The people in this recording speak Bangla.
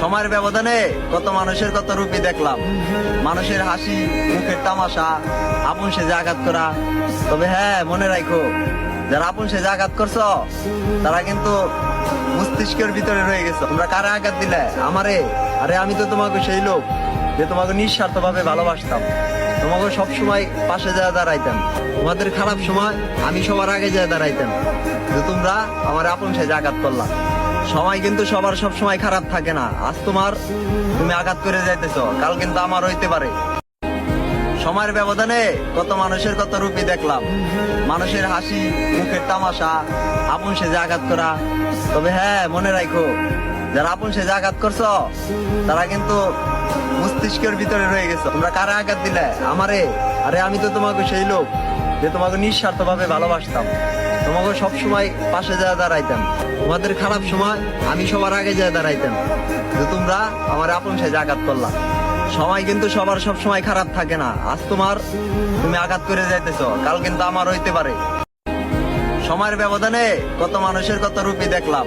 সময়ের ব্যবধানে কত মানুষের কত রূপই দেখলাম। মানুষের হাসি, মুখের তামাশা, আপন সেজে আঘাত করা। তবে হ্যাঁ, মনে রাখো, যারা আপন সেজে আঘাত করছো তারা কিন্তু মস্তিষ্কের ভিতরে রয়ে গেছে। তোমরা কারে আঘাত দিলে? আমারে। আরে আমি তো তোমাকে সেই লোক যে তোমাকে নিঃস্বার্থ ভাবে ভালোবাসতাম, তোমাকে সবসময় পাশে যায় দাঁড়াইতাম। তোমাদের খারাপ সময় আমি সবার আগে যায় দাঁড়াইতাম, যে তোমরা আমার আপন সেজে আঘাত করলা। সময় কিন্তু সবার সব সময় খারাপ থাকে না। আজ তোমার, তুমি আঘাত করে যাইতেছ, কাল কিন্তু আমার হইতে পারে। সময়ের ব্যবধানে কত মানুষের কত রূপই দেখলাম। মানুষের হাসি, মুখের তামাশা, আপন সেজে আঘাত করা। তবে হ্যাঁ, মনে রাখো, যারা আপন সেজে আঘাত করছো তারা কিন্তু মস্তিষ্কের ভিতরে রয়ে গেছে। তোমরা কারে আঘাত দিলে? আমারে। আরে আমি তো তোমাকে সেই লোক যে তোমাকে নিঃস্বার্থ ভাবে ভালোবাসতাম, তোমাকে সবসময় পাশে যায় দাঁড়াইতাম। তোমাদের খারাপ সময় আমি সবার আগে যায় দাঁড়াইতাম, যে তোমরা আমার আপন সেজে আঘাত করলা। সময় কিন্তু সবার সব সময় খারাপ থাকে না। আজ তোমার, তুমি আঘাত করে যাইতেছ, কাল কিন্তু আমার হইতে পারে। সময়ের ব্যবধানে কত মানুষের কত রূপই দেখলাম।